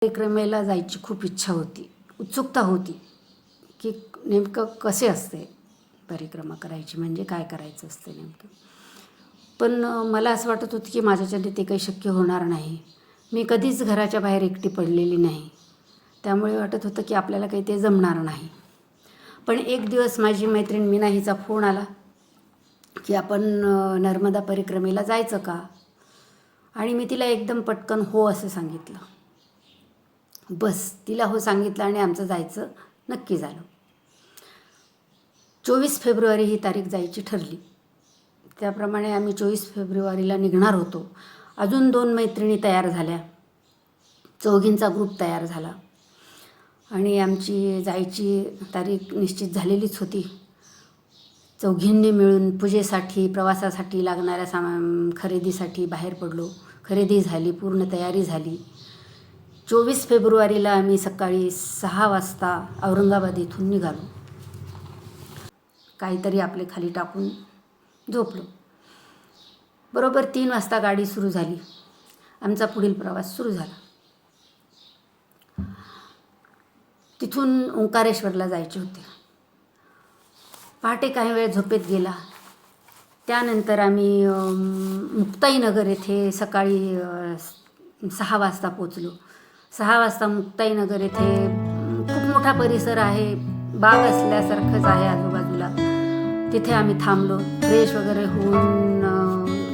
परिक्रमेला जायची खूप इच्छा होती, उत्सुकता होती की नेमकं कसे असते परिक्रमा करायची, म्हणजे काय करायचं असते नेमकं. पण मला असं वाटत होतं की माझ्याच्याने ते काही शक्य होणार नाही. मी कधीच घराच्या बाहेर एकटी पडलेली नाही, त्यामुळे वाटत होतं की आपल्याला काही ते जमणार नाही. पण एक दिवस माझी मैत्रीण मीना हिचा फोन आला की आपण नर्मदा परिक्रमेला जायचं का. आणि मी तिला एकदम पटकन हो असं सांगितलं. बस तिला हो सांगितलं आणि आमचं जायचं नक्की झालं. 24 फेब्रुवारी ही तारीख जायची ठरली. त्याप्रमाणे आम्ही 24 फेब्रुवारीला निघणार होतो. अजून 2 मैत्रिणी तयार झाल्या, 4घींचा ग्रुप तयार झाला आणि आमची जायची तारीख निश्चित झालेलीच होती. 4घींनी मिळून पूजेसाठी, प्रवासासाठी लागणाऱ्या खरेदीसाठी बाहेर पडलो. खरेदी झाली, पूर्ण तयारी झाली. 24 फेब्रुवारीला आम्ही सकाळी 6 वाजता औरंगाबाद इथून निघालो. काहीतरी आपले खाली टाकून झोपलो. बरोबर 3 वाजता गाडी सुरू झाली. आमचा पुढील प्रवास सुरू झाला. तिथून ओंकारेश्वरला जायचे होते. पहाटे काही वेळ झोपेत गेला. त्यानंतर आम्ही मुक्ताईनगर येथे सकाळी 6 वाजता पोचलो. 6 वाजता मुक्ताईनगर येथे खूप मोठा परिसर आहे, बाग असल्यासारखंच आहे आजूबाजूला. तिथे आम्ही थांबलो. फ्रेश वगैरे होऊन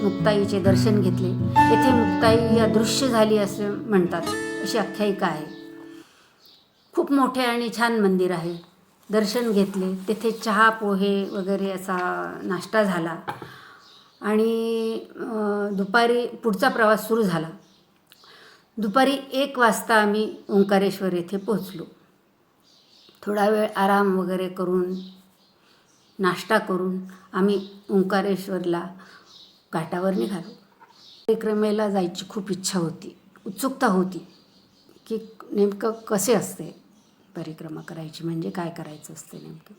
मुक्ताईचे दर्शन घेतले. येथे मुक्ताई अदृश्य झाली असे म्हणतात, अशी आख्यायिका आहे. खूप मोठे आणि छान मंदिर आहे. दर्शन घेतले. तेथे चहा पोहे वगैरे असा नाश्ता झाला आणि दुपारी पुढचा प्रवास सुरू झाला. दुपारी 1 वाजता आम्ही ओंकारेश्वर येथे पोहोचलो. थोडा वेळ आराम वगैरे करून, नाश्ता करून आम्ही ओंकारेश्वरला घाटावर निघालो. परिक्रमेला जायची खूप इच्छा होती, उत्सुकता होती की नेमकं कसे असते परिक्रमा करायची, म्हणजे काय करायचं असते नेमकं.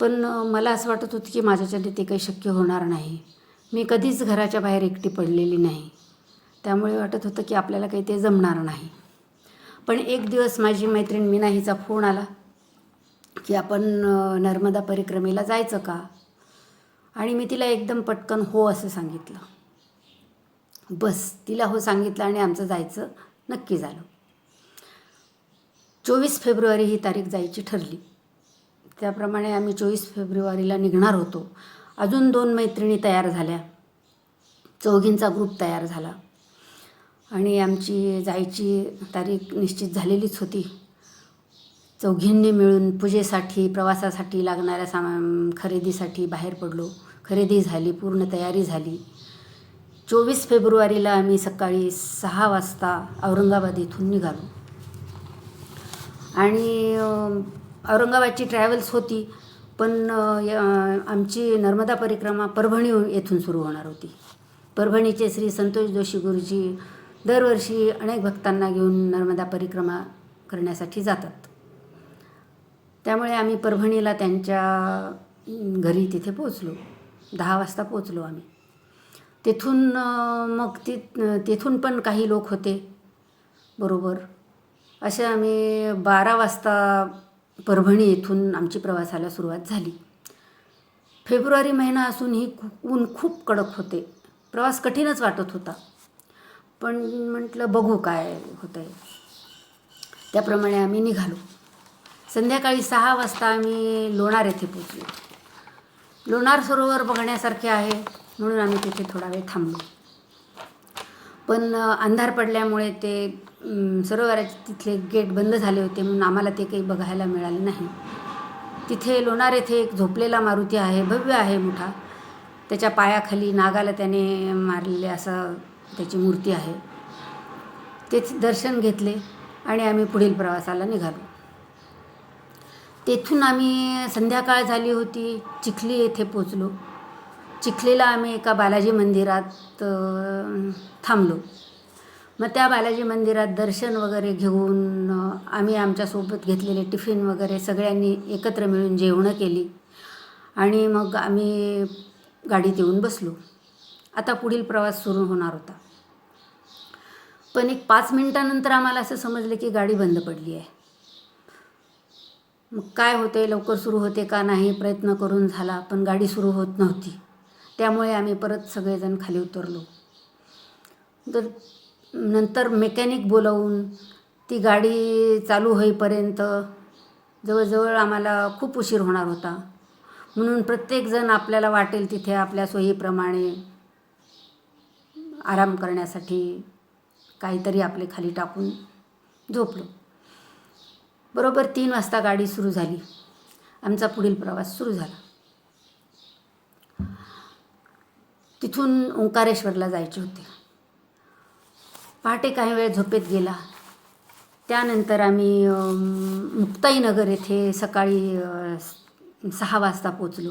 पण मला असं वाटत होतं की माझ्याच्याने ते काही शक्य होणार नाही. मी कधीच घराच्या बाहेर एकटी पडलेली नाही, त्यामुळे वाटत होतं की आपल्याला काही ते जमणार नाही. पण एक दिवस माझी मैत्रीण मीना हिचा फोन आला की आपण नर्मदा परिक्रमेला जायचं का. आणि मी तिला एकदम पटकन हो असं सांगितलं. बस तिला हो सांगितलं आणि आमचं जायचं नक्की झालं. 24 फेब्रुवारी ही तारीख जायची ठरली. त्याप्रमाणे आम्ही 24 फेब्रुवारीला निघणार होतो. अजून 2 मैत्रिणी तयार झाल्या, 4घींचा ग्रुप तयार झाला आणि आमची जायची तारीख निश्चित झालेलीच होती. 4घींनी मिळून पूजेसाठी, प्रवासासाठी लागणाऱ्या खरेदीसाठी बाहेर पडलो. खरेदी झाली, पूर्ण तयारी झाली. 24 फेब्रुवारीला आम्ही सकाळी 6 वाजता औरंगाबाद इथून निघालो आणि औरंगाबादची ट्रॅव्हल्स होती. पण आमची नर्मदा परिक्रमा परभणी येथून सुरू होणार होती. परभणीचे श्री संतोष जोशी गुरुजी दरवर्षी अनेक भक्तांना घेऊन नर्मदा परिक्रमा करण्यासाठी जातात. त्यामुळे आम्ही परभणीला त्यांच्या घरी तिथे पोचलो. 10 वाजता पोचलो आम्ही. तेथून मग तेथून पण काही लोक होते बरोबर. असे आम्ही 12 वाजता परभणी येथून आमची प्रवासाला सुरुवात झाली. फेब्रुवारी महिना असूनही ऊन खूप कडक होते. प्रवास कठीणच वाटत होता, पण म्हटलं बघू काय होतं आहे. त्याप्रमाणे आम्ही निघालो. संध्याकाळी 6 वाजता आम्ही लोणार येथे पोचलो. लोणार सरोवर बघण्यासारखे आहे म्हणून आम्ही तिथे थोडा वेळ थांबलो. पण अंधार पडल्यामुळे ते सरोवराचे तिथले गेट बंद झाले होते, म्हणून आम्हाला ते काही बघायला मिळाले नाही. तिथे लोणार येथे एक झोपलेला मारुती आहे, भव्य आहे मोठा. त्याच्या पायाखाली नागाला त्याने मारलेले असं त्याची मूर्ती आहे. तेच दर्शन घेतले आणि आम्ही पुढील प्रवासाला निघालो. तेथून आम्ही संध्याकाळ झाली होती, चिखली येथे पोचलो. चिखलीला आम्ही एका बालाजी मंदिरात थांबलो. मग त्या बालाजी मंदिरात दर्शन वगैरे घेऊन आम्ही आमच्यासोबत घेतलेले टिफिन वगैरे सगळ्यांनी एकत्र मिळून जेवणं केली आणि मग आम्ही गाडीत येऊन बसलो. आता पुढील प्रवास सुरू होणार होता. पण एक 5 मिनिटानंतर आम्हाला असं समजलं की गाडी बंद पडली आहे. मग काय होते, लवकर सुरू होते का नाही प्रयत्न करून झाला, पण गाडी सुरू होत नव्हती. त्यामुळे आम्ही परत सगळेजण खाली उतरलो. तर नंतर मेकॅनिक बोलावून ती गाडी चालू होईपर्यंत जवळजवळ आम्हाला खूप उशीर होणार होता. म्हणून प्रत्येकजण आपल्याला वाटेल तिथे आपल्या सोयीप्रमाणे आराम करण्यासाठी काहीतरी आपले खाली टाकून झोपलो. बरोबर 3 वाजता गाडी सुरू झाली. आमचा पुढील प्रवास सुरू झाला. तिथून ओंकारेश्वरला जायचे होते. पहाटे काही वेळ झोपेत गेला. त्यानंतर आम्ही मुक्ताईनगर येथे सकाळी 6 वाजता पोचलो.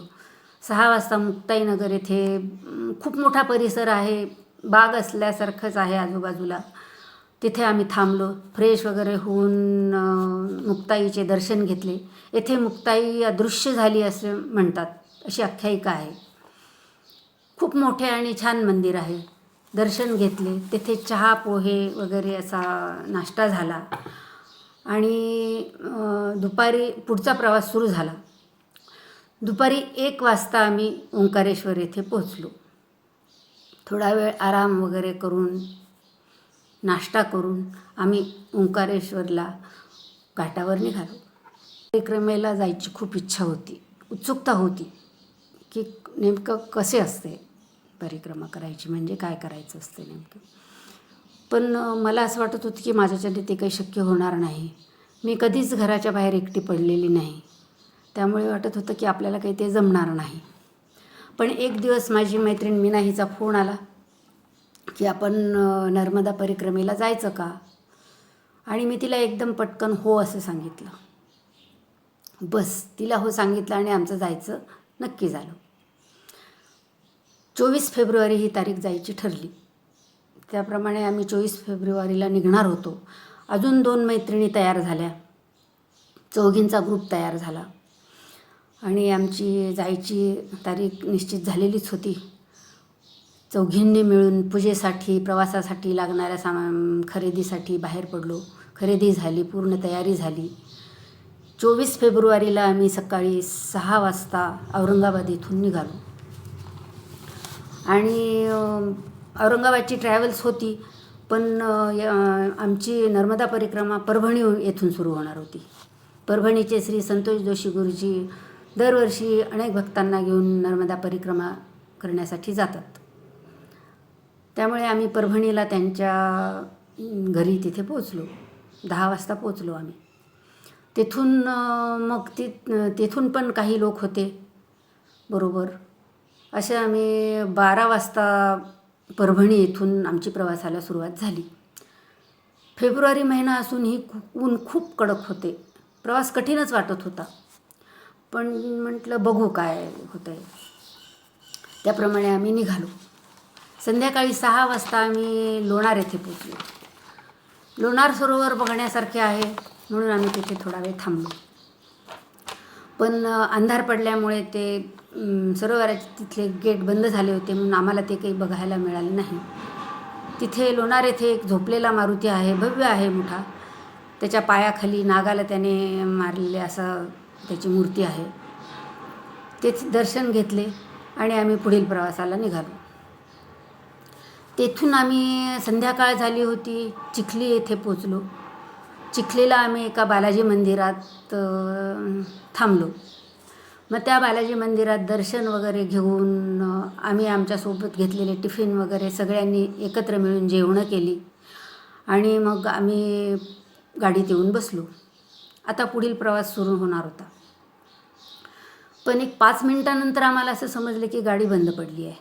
6 वाजता मुक्ताईनगर येथे खूप मोठा परिसर आहे, बाग असल्यासारखंच आहे आजूबाजूला. तिथे आम्ही थांबलो. फ्रेश वगैरे होऊन मुक्ताईचे दर्शन घेतले. येथे मुक्ताई अदृश्य झाली असे म्हणतात, अशी आख्यायिका आहे. खूप मोठे आणि छान मंदिर आहे. दर्शन घेतले. तेथे चहा पोहे वगैरे असा नाश्ता झाला आणि दुपारी पुढचा प्रवास सुरू झाला. दुपारी 1 वाजता आम्ही ओंकारेश्वर येथे पोचलो. थोडा वेळ आराम वगैरे करून नाश्ता करून आम्ही ओंकारेश्वरला घाटावर निघालो. परिक्रमेला जायची खूप इच्छा होती, उत्सुकता होती की नेमकं कसे असते परिक्रमा करायची, म्हणजे काय करायचं असते नेमकं. पण मला असं वाटत होतं की माझ्याच्याने ते काही शक्य होणार नाही. मी कधीच घराच्या बाहेर एकटी पडलेली नाही. त्यामुळे वाटत होतं की आपल्याला काही ते जमणार नाही. पण एक दिवस माझी मैत्रीण मीना हिचा फोन आला की आपण नर्मदा परिक्रमेला जायचं का? आणि मी तिला एकदम पटकन हो असं सांगितलं. बस तिला हो सांगितलं आणि आमचं जायचं नक्की झालं. 24 फेब्रुवारी ही तारीख जायची ठरली. त्याप्रमाणे आम्ही 24 फेब्रुवारीला निघणार होतो. अजून 2 मैत्रिणी तयार झाल्या. 4घींचा ग्रुप तयार झाला आणि आमची जायची तारीख निश्चित झालेलीच होती. 4घींनी मिळून पूजेसाठी, प्रवासासाठी लागणाऱ्या खरेदीसाठी बाहेर पडलो. खरेदी झाली, पूर्ण तयारी झाली. 24 फेब्रुवारीला आम्ही सकाळी 6 वाजता औरंगाबाद इथून निघालो. आणि औरंगाबादची ट्रॅव्हल्स होती, पण आमची नर्मदा परिक्रमा परभणी येथून सुरू होणार होती. परभणीचे श्री संतोष जोशी गुरुजी दरवर्षी अनेक भक्तांना घेऊन नर्मदा परिक्रमा करण्यासाठी जातात. त्यामुळे आम्ही परभणीला त्यांच्या घरी तिथे पोचलो. 10 वाजता पोचलो आम्ही. तेथून मग तेथून पण काही लोक होते बरोबर. असे आम्ही 12 वाजता परभणी येथून आमची प्रवासाला सुरुवात झाली. फेब्रुवारी महिना असूनही ऊन खूप कडक होते. प्रवास कठीणच वाटत होता. पण म्हटलं बघू काय होतं आहे. त्याप्रमाणे आम्ही निघालो. संध्याकाळी 6 वाजता आम्ही लोणार येथे पोचलो. लोणार सरोवर बघण्यासारखे आहे म्हणून आम्ही तिथे थोडा वेळ थांबलो. पण अंधार पडल्यामुळे ते सरोवराचे तिथले गेट बंद झाले होते, म्हणून आम्हाला ते काही बघायला मिळाले नाही. तिथे लोणार येथे एक झोपलेला मारुती आहे, भव्य आहे मोठा. त्याच्या पायाखाली नागाला त्याने मारलेले असं त्याची मूर्ती आहे. तेच दर्शन घेतले आणि आम्ही पुढील प्रवासाला निघालो. तेथून आम्ही संध्याकाळ झाली होती, चिखली येथे पोचलो. चिखलीला आम्ही एका बालाजी मंदिरात थांबलो. मग त्या बालाजी मंदिरात दर्शन वगैरे घेऊन आम्ही आमच्यासोबत घेतलेले टिफिन वगैरे सगळ्यांनी एकत्र मिळून जेवणं केली आणि मग आम्ही गाडीत येऊन बसलो. आता पुढील प्रवास सुरू होणार होता. पण एक 5 मिनिटानंतर आम्हाला असं समजलं की गाडी बंद पडली आहे.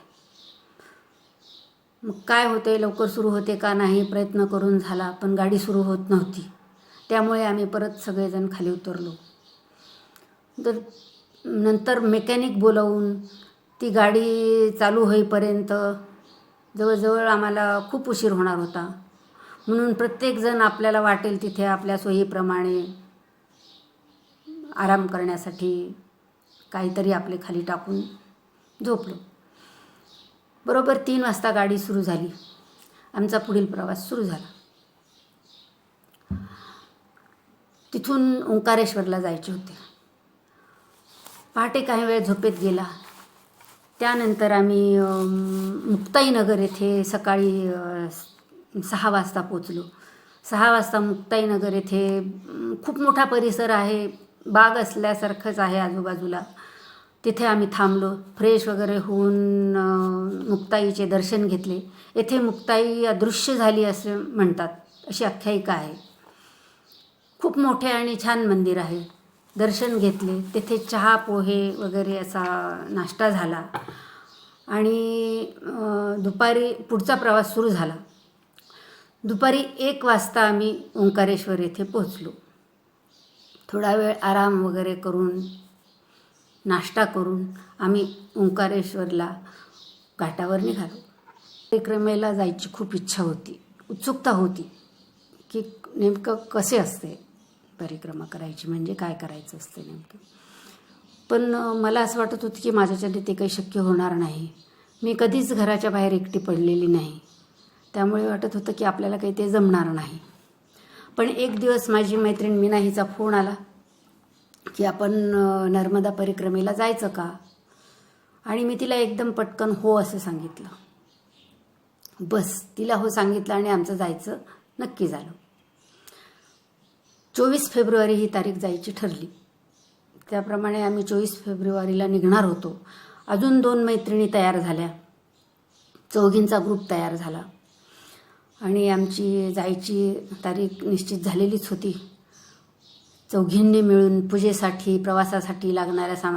मग काय होते, लवकर सुरू होते का नाही प्रयत्न करून झाला, पण गाडी सुरू होत नव्हती. त्यामुळे आम्ही परत सगळेजण खाली उतरलो. तर नंतर मेकॅनिक बोलावून ती गाडी चालू होईपर्यंत जवळजवळ आम्हाला खूप उशीर होणार होता. म्हणून प्रत्येकजण आपल्याला वाटेल तिथे आपल्या सोयीप्रमाणे आराम करण्यासाठी काहीतरी आपले खाली टाकून झोपलो. बरोबर 3 वाजता गाडी सुरू झाली. आमचा पुढील प्रवास सुरू झाला. तिथून ओंकारेश्वरला जायचे होते. पहाटे काही वेळ झोपेत गेला. त्यानंतर आम्ही मुक्ताईनगर येथे सकाळी 6 वाजता पोचलो. 6 वाजता मुक्ताईनगर येथे खूप मोठा परिसर आहे, बाग असल्यासारखंच आहे आजूबाजूला. तिथे आम्ही थांबलो. फ्रेश वगैरे होऊन मुक्ताईचे दर्शन घेतले. येथे मुक्ताई अदृश्य झाली असे म्हणतात, अशी आख्यायिका आहे. खूप मोठे आणि छान मंदिर आहे. दर्शन घेतले. तेथे चहा पोहे वगैरे असा नाश्ता झाला आणि दुपारी पुढचा प्रवास सुरू झाला. दुपारी 1 वाजता आम्ही ओंकारेश्वर येथे पोचलो. थोडा वेळ आराम वगैरे करून नाश्ता करून आम्ही ओंकारेश्वरला घाटावर निघालो. परिक्रमेला जायची खूप इच्छा होती, उत्सुकता होती की नेमकं कसे असते परिक्रमा करायची, म्हणजे काय करायचं असते नेमकं. पण मला असं वाटत होतं की माझ्याच्याने ते काही शक्य होणार नाही. मी कधीच घराच्या बाहेर एकटी पडलेली नाही, त्यामुळे वाटत होतं की आपल्याला काही ते जमणार नाही. पण एक दिवस माझी मैत्रीण मीना हिचा फोन आला की आपण नर्मदा परिक्रमेला जायचं का. आणि मी तिला एकदम पटकन हो असं सांगितलं. बस तिला हो सांगितलं आणि आमचं जायचं नक्की झालं. 24 फेब्रुवारी ही तारीख जायची ठरली. त्याप्रमाणे आम्ही 24 फेब्रुवारीला निघणार होतो. अजून 2 मैत्रिणी तयार झाल्या. 4घींचा ग्रुप तयार झाला आणि आमची जायची तारीख निश्चित झालेलीच होती. 4घींनी मिळून पूजेसाठी, प्रवासासाठी लागणाऱ्या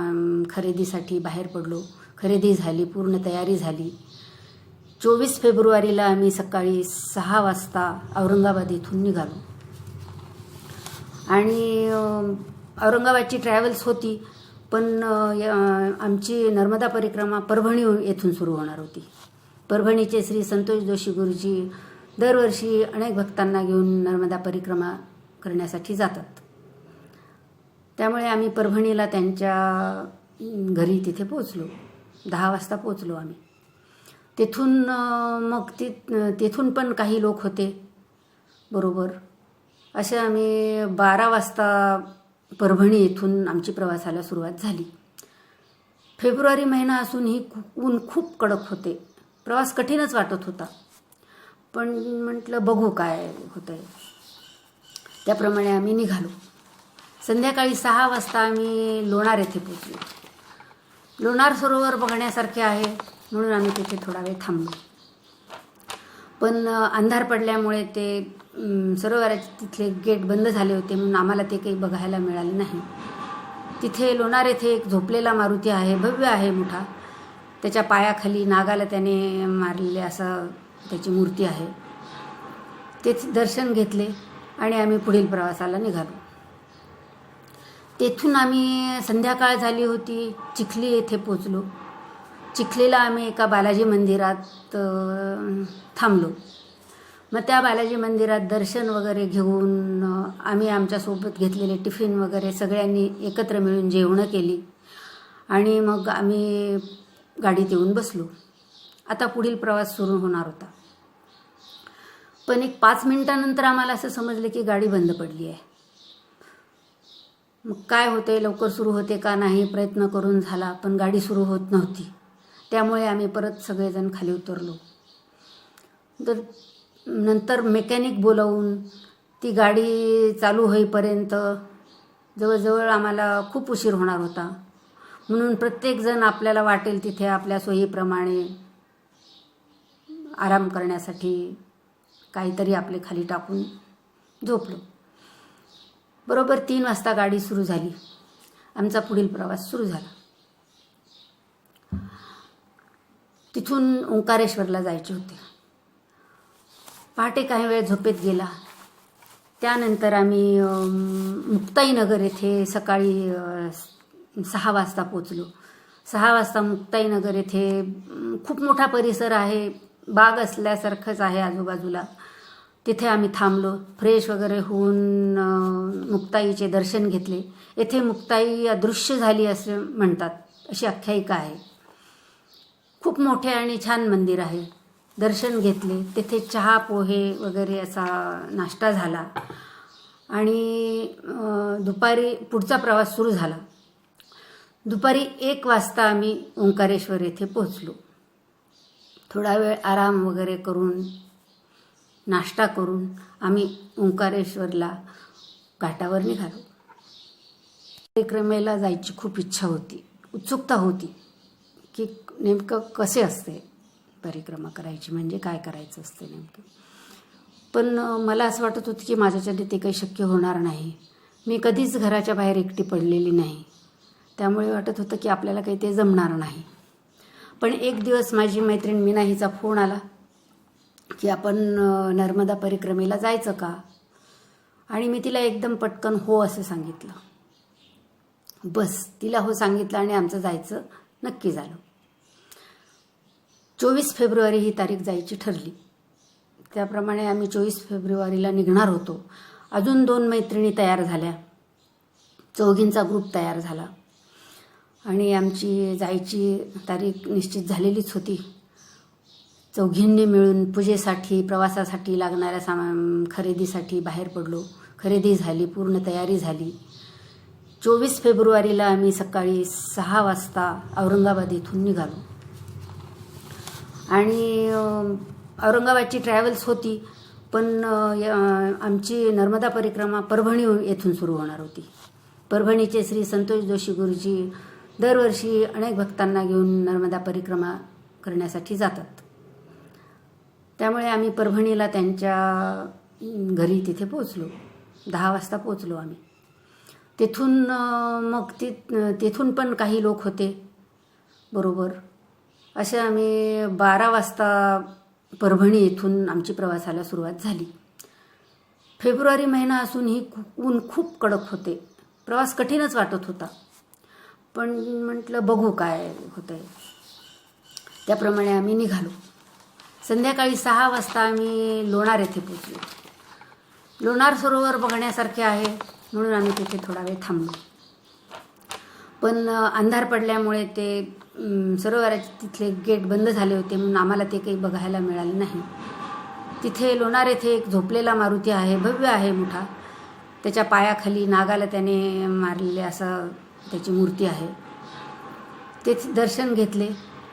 खरेदीसाठी बाहेर पडलो. खरेदी झाली, पूर्ण तयारी झाली. 24 फेब्रुवारीला आम्ही सकाळी 6 वाजता औरंगाबाद इथून निघालो. आणि औरंगाबादची ट्रॅव्हल्स होती, पण आमची नर्मदा परिक्रमा परभणी येथून सुरू होणार होती. परभणीचे श्री संतोष जोशी गुरुजी दरवर्षी अनेक भक्तांना घेऊन नर्मदा परिक्रमा करण्यासाठी जातात. त्यामुळे आम्ही परभणीला त्यांच्या घरी तिथे पोचलो. 10 वाजता पोचलो आम्ही. तेथून मग तेथून पण काही लोक होते बरोबर. असे आम्ही 12 वाजता परभणी येथून आमची प्रवासाला सुरुवात झाली. फेब्रुवारी महिना असूनही ऊन खूप कडक होते. प्रवास कठीणच वाटत होता, पण म्हटलं बघू काय होतंय. त्याप्रमाणे आम्ही निघालो. संध्याकाळी 6 वाजता आम्ही लोणार येथे पोचलो. लोणार सरोवर बघण्यासारखे आहे म्हणून आम्ही तिथे थोडा वेळ थांबलो. पण अंधार पडल्यामुळे ते सरोवराचे तिथले गेट बंद झाले होते, म्हणून आम्हाला ते काही बघायला मिळाले नाही. तिथे लोणार येथे एक झोपलेला मारुती आहे, भव्य आहे मोठा. त्याच्या पायाखाली नागाला त्याने मारलेले असं त्याची मूर्ती आहे. तेच दर्शन घेतले आणि आम्ही पुढील प्रवासाला निघालो. तेथून आम्ही संध्याकाळ झाली होती, चिखली येथे पोचलो. चिखलीला आम्ही एका बालाजी मंदिरात थांबलो. मग त्या बालाजी मंदिरात दर्शन वगैरे घेऊन आम्ही आमच्यासोबत घेतलेले टिफिन वगैरे सगळ्यांनी एकत्र मिळून जेवणं केली आणि मग आम्ही गाडीत येऊन बसलो. आता पुढील प्रवास सुरू होणार होता. पण एक 5 मिनिटानंतर आम्हाला असं समजलं की गाडी बंद पडली आहे. मग काय होते, लवकर सुरू होते का नाही प्रयत्न करून झाला, पण गाडी सुरू होत नव्हती. त्यामुळे आम्ही परत सगळेजण खाली उतरलो. तर नंतर मेकॅनिक बोलावून ती गाडी चालू होईपर्यंत जवळजवळ आम्हाला खूप उशीर होणार होता. म्हणून प्रत्येकजण आपल्याला वाटेल तिथे आपल्या सोयीप्रमाणे आराम करण्यासाठी काहीतरी आपले खाली टाकून झोपलो. बरोबर 3 वाजता गाडी सुरू झाली. आमचा पुढील प्रवास सुरू झाला. तिथून ओंकारेश्वरला जायचे होते. पहाटे काही वेळ झोपेत गेला. त्यानंतर आम्ही मुक्ताईनगर येथे सकाळी 6 वाजता पोचलो. 6 वाजता मुक्ताईनगर येथे खूप मोठा परिसर आहे, बाग असल्यासारखंच आहे आजूबाजूला. तिथे आम्ही थांबलो. फ्रेश वगैरे होऊन मुक्ताईचे दर्शन घेतले. येथे मुक्ताई अदृश्य झाली असे म्हणतात, अशी आख्यायिका आहे. खूप मोठे आणि छान मंदिर आहे. दर्शन घेतले. तेथे चहा पोहे वगैरे असा नाश्ता झाला आणि दुपारी पुढचा प्रवास सुरू झाला. दुपारी 1 वाजता आम्ही ओंकारेश्वर येथे पोहोचलो. थोडा वेळ आराम वगैरे करून नाश्ता करून आम्ही ओंकारेश्वरला घाटावर निघालो. परिक्रमेला जायची खूप इच्छा होती, उत्सुकता होती की नेमकं कसे असते परिक्रमा करायची, म्हणजे काय करायचं असते नेमकं. पण मला असं वाटत होतं की माझ्याच्याने ते काही शक्य होणार नाही. मी कधीच घराच्या बाहेर एकटी पडलेली नाही, त्यामुळे वाटत होतं की आपल्याला काही ते जमणार नाही. पण एक दिवस माझी मैत्रीण मीना हिचा फोन आला की आपण नर्मदा परिक्रमेला जायचं का. आणि मी तिला एकदम पटकन हो असं सांगितलं. बस तिला हो सांगितलं आणि आमचं जायचं नक्की झालं. 24 फेब्रुवारी ही तारीख जायची ठरली. त्याप्रमाणे आम्ही 24 फेब्रुवारीला निघणार होतो. अजून 2 मैत्रिणी तयार झाल्या, 4घींचा ग्रुप तयार झाला आणि आमची जायची तारीख निश्चित झालेलीच होती. 4घींनी मिळून पूजेसाठी प्रवासासाठी लागणाऱ्या खरेदीसाठी बाहेर पडलो. खरेदी झाली, पूर्ण तयारी झाली. 24 फेब्रुवारीला आम्ही सकाळी 6 वाजता औरंगाबाद येथून निघालो. आणि औरंगाबादची ट्रॅव्हल्स होती, पण आमची नर्मदा परिक्रमा परभणी येथून सुरू होणार होती. परभणीचे श्री संतोष जोशी गुरुजी दरवर्षी अनेक भक्तांना घेऊन नर्मदा परिक्रमा करण्यासाठी जातात. त्यामुळे आम्ही परभणीला त्यांच्या घरी तिथे पोचलो. 10 वाजता पोचलो आम्ही. तेथून मग तेथून पण काही लोक होते बरोबर. असे आम्ही 12 वाजता परभणी येथून आमची प्रवासाला सुरुवात झाली. फेब्रुवारी महिना असूनही ऊन खूप कडक होते. प्रवास कठीणच वाटत होता, पण म्हटलं बघू काय होतंय. त्याप्रमाणे आम्ही निघालो. संध्याकाळी 6 वाजता आम्ही लोणार येथे पोचलो. लोणार सरोवर बघण्यासारखे आहे म्हणून आम्ही तिथे थोडा वेळ थांबलो. पण अंधार पडल्यामुळे ते सरोवराचे तिथले गेट बंद झाले होते, म्हणून आम्हाला ते काही बघायला मिळाले नाही. तिथे लोणार येथे एक झोपलेला मारुती आहे, भव्य आहे मोठा. त्याच्या पायाखाली नागाला त्याने मारलेले असं त्याची मूर्ती आहे. तेच दर्शन घेतले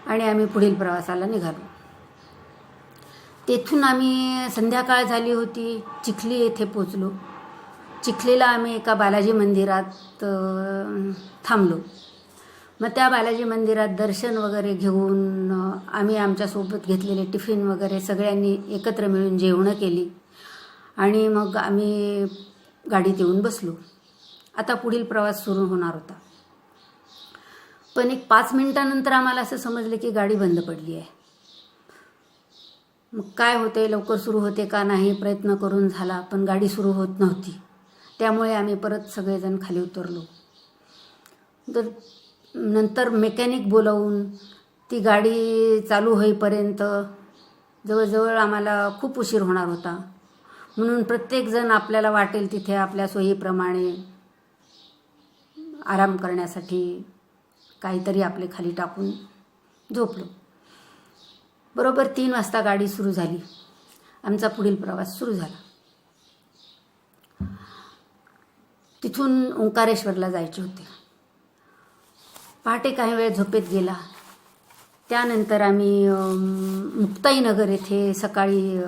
आणि आम्ही पुढील प्रवासाला निघालो. तेथून आम्ही संध्याकाळ झाली होती, चिखली येथे पोचलो. चिखलीला आम्ही एका बालाजी मंदिरात थांबलो. मग त्या बालाजी मंदिरात दर्शन वगैरे घेऊन आम्ही आमच्यासोबत घेतलेले टिफिन वगैरे सगळ्यांनी एकत्र मिळून जेवणं केली आणि मग आम्ही गाडीत येऊन बसलो. आता पुढील प्रवास सुरू होणार होता. पण एक 5 मिनिटानंतर आम्हाला असं समजलं की गाडी बंद पडली आहे. मग काय होते, लवकर सुरू होते का नाही प्रयत्न करून झाला, पण गाडी सुरू होत नव्हती. त्यामुळे आम्ही परत सगळेजण खाली उतरलो. तर नंतर मेकॅनिक बोलावून ती गाडी चालू होईपर्यंत जवळजवळ आम्हाला खूप उशीर होणार होता. म्हणून प्रत्येकजण आपल्याला वाटेल तिथे आपल्या सोयीप्रमाणे आराम करण्यासाठी काहीतरी आपले खाली टाकून झोपलो. बरोबर 3 वाजता गाडी सुरू झाली. आमचा पुढील प्रवास सुरू झाला. तिथून ओंकारेश्वरला जायचे होते. पहाटे काही वेळ झोपेत गेला. त्यानंतर आम्ही मुक्ताईनगर येथे सकाळी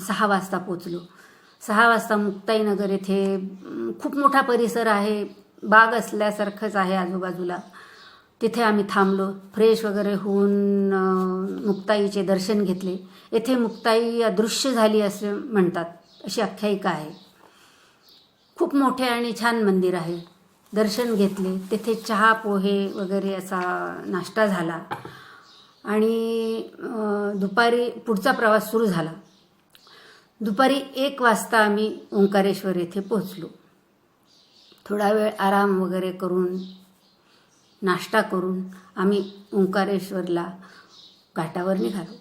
6 वाजता पोचलो. 6 वाजता मुक्ताईनगर येथे खूप मोठा परिसर आहे, बाग असल्यासारखंच आहे आजूबाजूला. तिथे आम्ही थांबलो. फ्रेश वगैरे होऊन मुक्ताईचे दर्शन घेतले. येथे मुक्ताई अदृश्य झाली असे म्हणतात, अशी आख्यायिका आहे. खूप मोठे आणि छान मंदिर आहे. दर्शन घेतले. तेथे चहा पोहे वगैरे असा नाश्ता झाला आणि दुपारी पुढचा प्रवास सुरू झाला. दुपारी 1 वाजता आम्ही ओंकारेश्वर येथे पोहोचलो. थोडा वेळ आराम वगैरे करून नाश्ता करून आम्ही ओंकारेश्वरला घाटावर निघालो.